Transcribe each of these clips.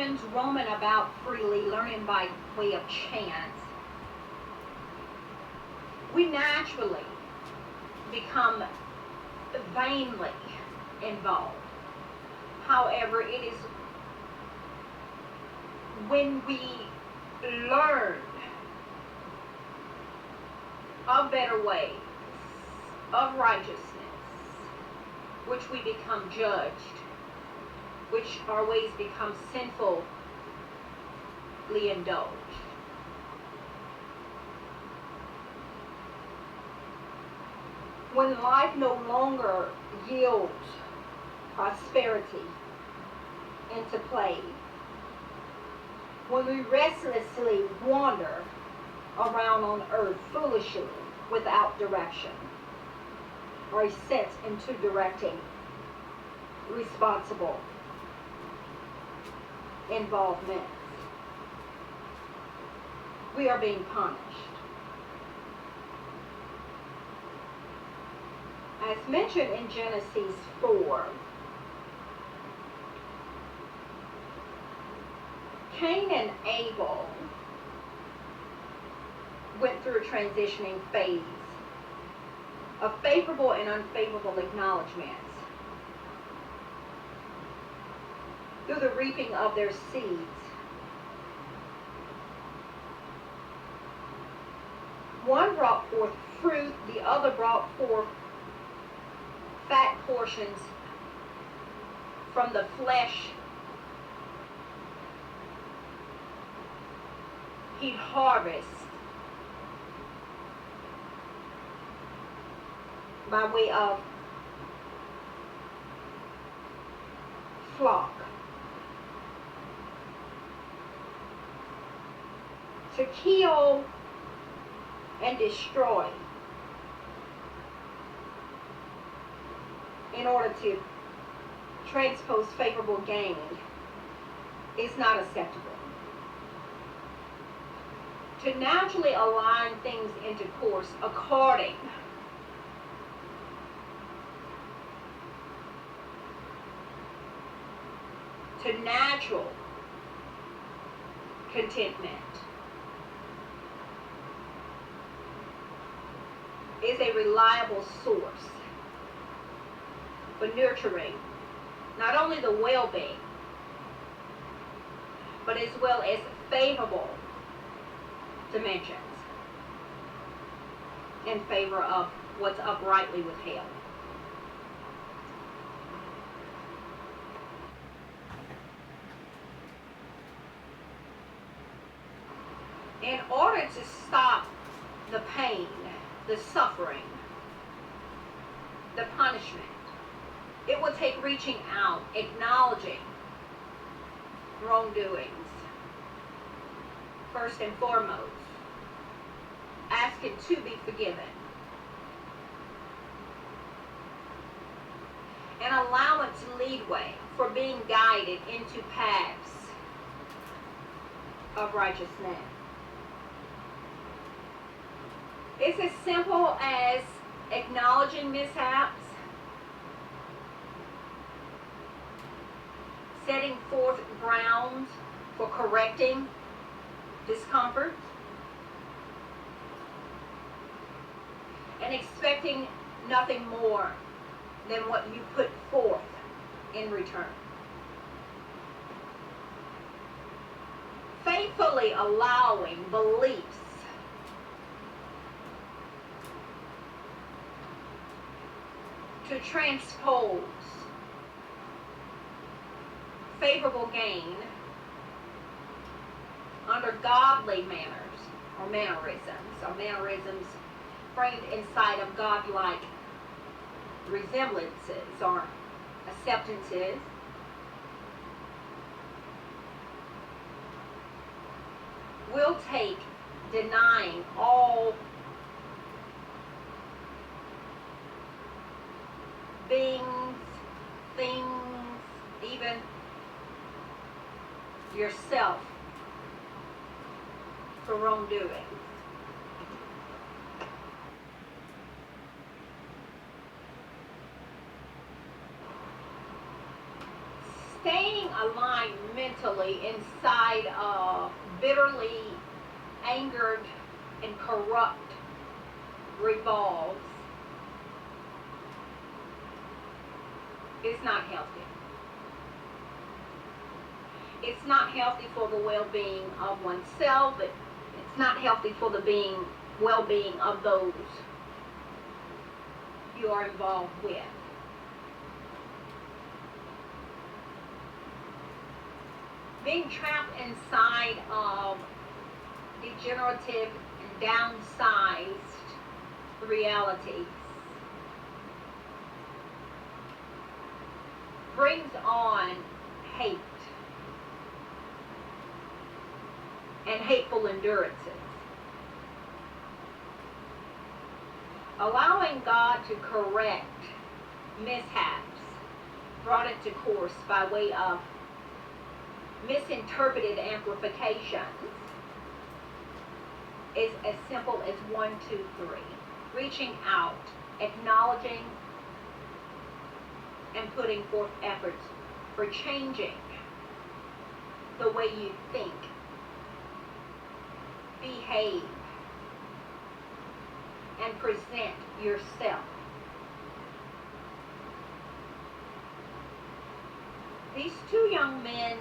humans roaming about freely, learning by way of chance, we naturally become vainly involved. However, it is when we learn of better ways, of righteousness, which we become judged, which our ways become sinfully indulged. When life no longer yields prosperity into play, when we restlessly wander around on earth foolishly without direction or a sense into directing responsible involvement, we are being punished. As mentioned in Genesis 4, Cain and Abel went through a transitioning phase of favorable and unfavorable acknowledgments through the reaping of their seeds. One brought forth fruit, the other brought forth fat portions from the flesh he'd harvest by way of flock to kill and destroy in order to transpose favorable gain is not acceptable. To naturally align things into course according to natural contentment is a reliable source for nurturing not only the well-being, but as well as favorable dimensions in favor of what's uprightly withheld. In order to stop the pain, the suffering, the punishment, it will take reaching out, acknowledging wrongdoings, first and foremost, asking to be forgiven, and allowance leadway for being guided into paths of righteousness. It's as simple as acknowledging mishaps, setting forth grounds for correcting discomfort, and expecting nothing more than what you put forth in return. Faithfully allowing beliefs to transpose favorable gain under godly manners or mannerisms framed inside of godlike resemblances or acceptances, will take denying all beings, things, even yourself for wrongdoing. Staying aligned mentally mentally inside of bitterly angered and corrupt revolves is not healthy. It's not healthy for the well-being of oneself. It's not healthy for the well-being of those you are involved with. Being trapped inside of degenerative and downsized realities brings on hate and hateful endurances. Allowing God to correct mishaps brought into course by way of misinterpreted amplifications is as simple as 1, 2, 3. Reaching out, acknowledging, and putting forth efforts for changing the way you think, behave, and present yourself. These two young men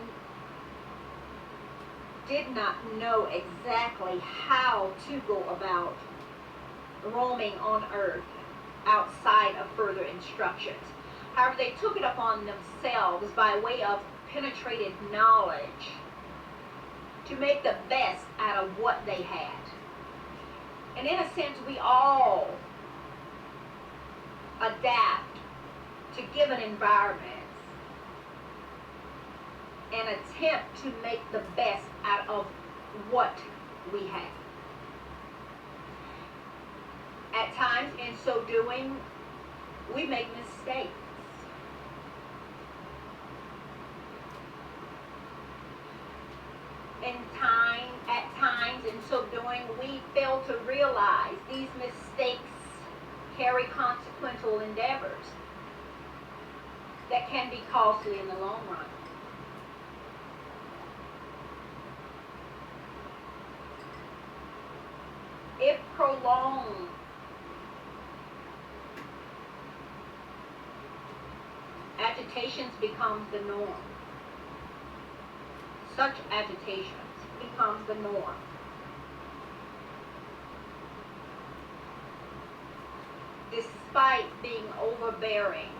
did not know exactly how to go about roaming on earth outside of further instructions. However, they took it upon themselves by way of penetrated knowledge to make the best out of what they had. And in a sense, we all adapt to given environments and attempt to make the best out of what we have. At times, in so doing, we make mistakes. At times, in so doing, we fail to realize these mistakes carry consequential endeavors that can be costly in the long run. If prolonged, agitations becomes the norm. Such agitations becomes the norm. Despite being overbearing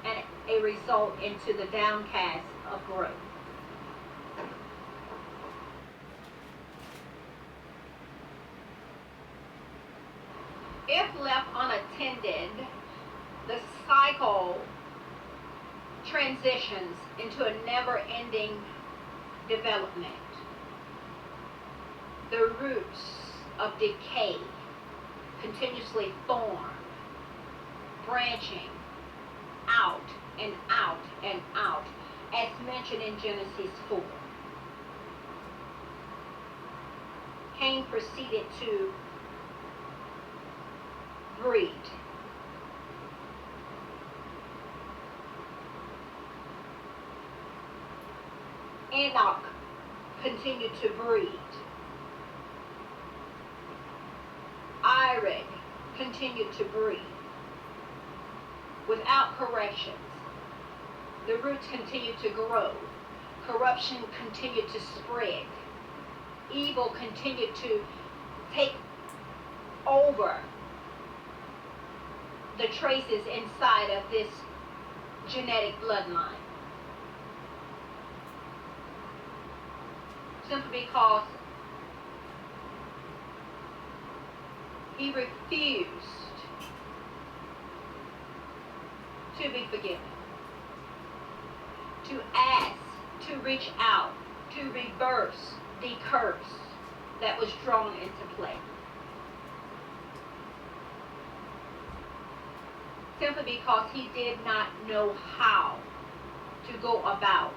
and a result into the downcast of growth. If left unattended, the cycle transitions into a never-ending development. The roots of decay continuously form, branching out and out and out, as mentioned in Genesis 4. Cain proceeded to breed. Enoch continued to breed. Irad continued to breed. Without corrections, the roots continued to grow. Corruption continued to spread. Evil continued to take over the traces inside of this genetic bloodline. Simply because he refused to be forgiven, to ask, to reach out, to reverse the curse that was drawn into play. Simply because he did not know how to go about.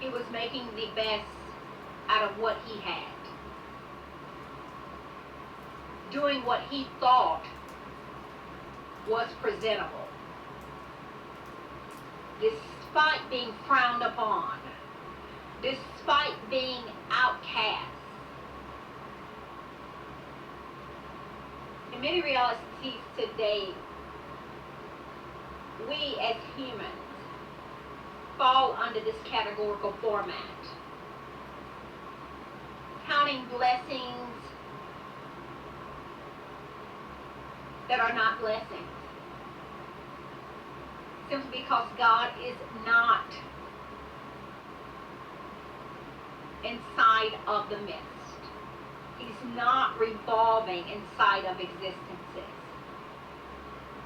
He was making the best out of what he had. Doing what he thought was presentable, despite being frowned upon, despite being outcast. In many realities today, we as humans fall under this categorical format. Counting blessings that are not blessings. Simply because God is not inside of the midst. He's not revolving inside of existences.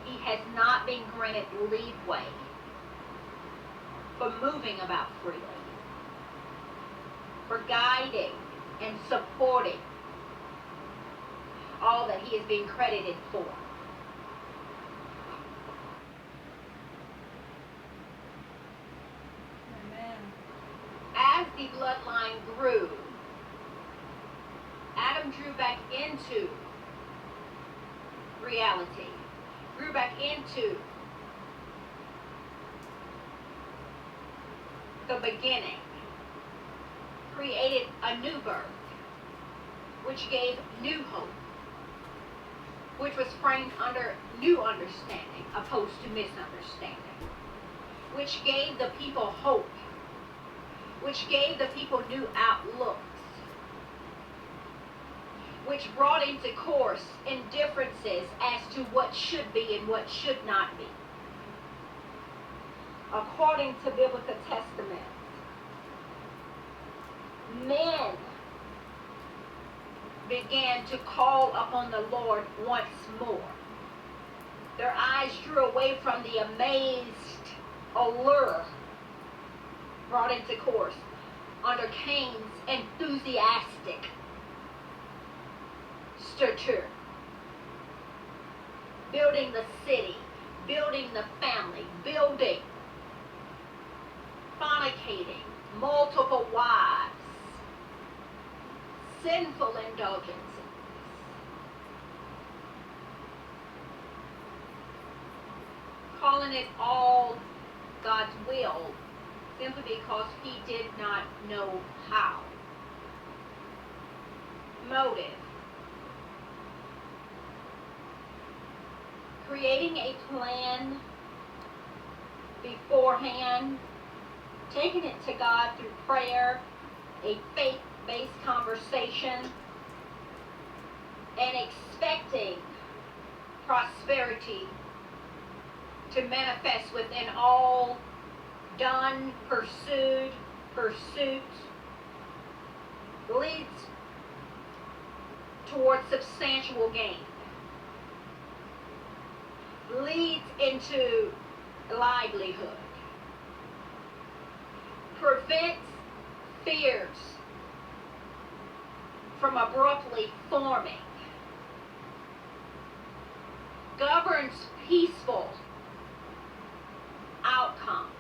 He has not been granted leeway for moving about freely, for guiding and supporting all that he is being credited for. Amen. As the bloodline grew, Adam drew back into reality, grew back into the beginning, created a new birth, which gave new hope, which was framed under new understanding opposed to misunderstanding, which gave the people hope, which gave the people new outlooks, which brought into course indifferences as to what should be and what should not be. According to biblical testament, men began to call upon the Lord once more. Their eyes drew away from the amazed allure brought into course under Cain's enthusiastic stature. Building the city, building the family, building, fornicating, multiple wives, sinful indulgences, calling it all God's will simply because he did not know how. Motive. Creating a plan beforehand, taking it to God through prayer, a faith-based conversation, and expecting prosperity to manifest within all done, pursuit, leads towards substantial gain, leads into livelihood, prevents fears from abruptly forming, governs peaceful outcomes,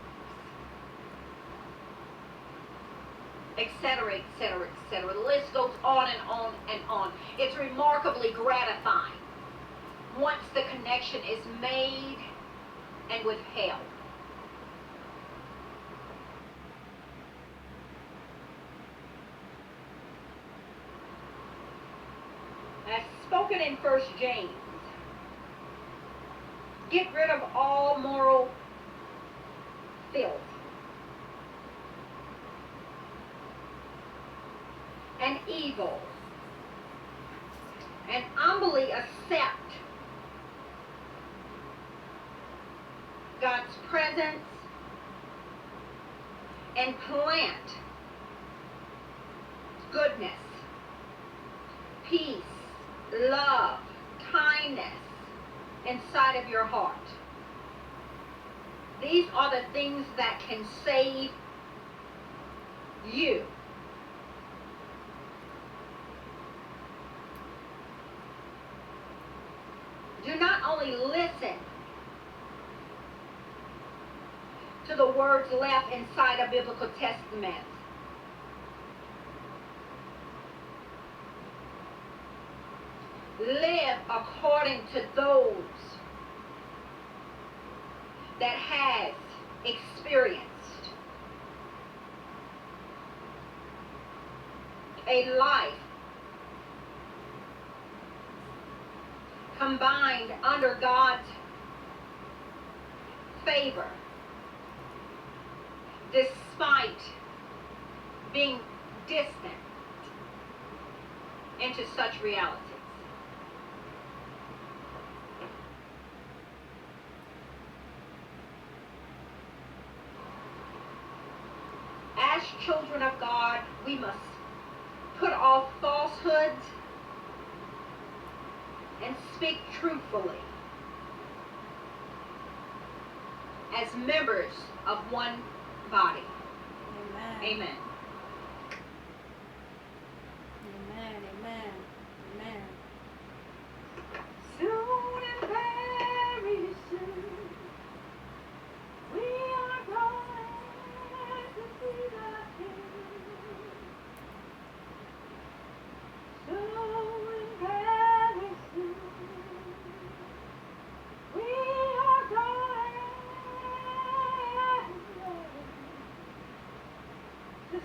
etc., etc., etc. The list goes on and on and on. It's remarkably gratifying once the connection is made and withheld. As spoken in 1 James, get rid of all moral filth and evil, and humbly accept God's presence and plant goodness, peace, love, kindness inside of your heart. These are the things that can save you. Do not only listen to the words left inside a biblical testament, live according to those that has experienced a life combined under God's favor, despite being distant into such realities. As children of God, we must put off falsehoods and speak truthfully as members of one body. Amen. Amen. Amen. Amen. Amen. Soon and very soon, we are going to see the King. Soon and very soon, we are going to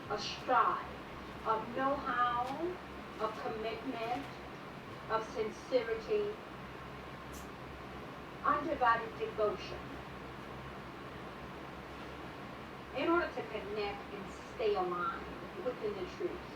a strive, of know-how, of commitment, of sincerity, undivided devotion, in order to connect and stay aligned within the truths.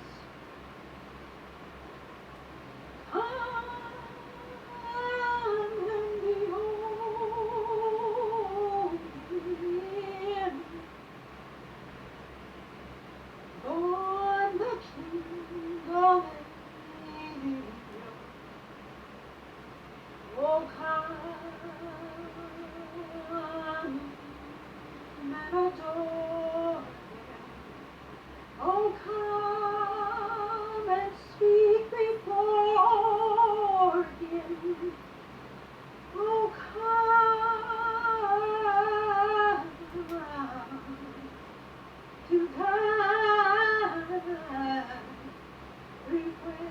Oh, come and adore Him. Oh, come and speak before Him. Oh, come to God request.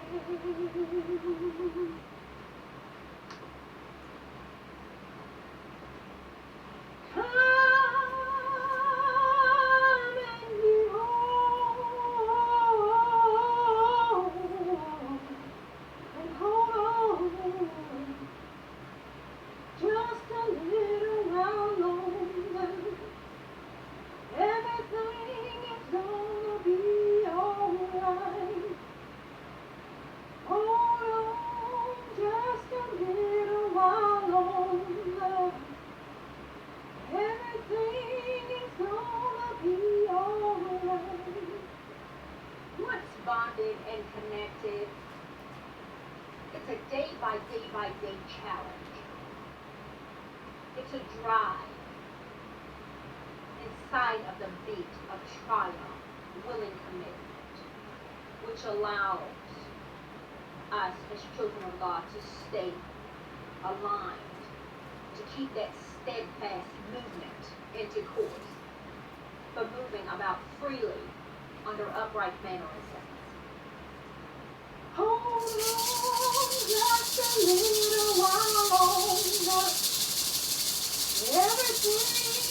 Bonded and connected. It's a day by day challenge. It's a drive inside of the beat of triumph, willing commitment, which allows us as children of God to stay aligned, to keep that steadfast movement into course, but moving about freely under upright mannerisms. Hold on just a little while longer. Everything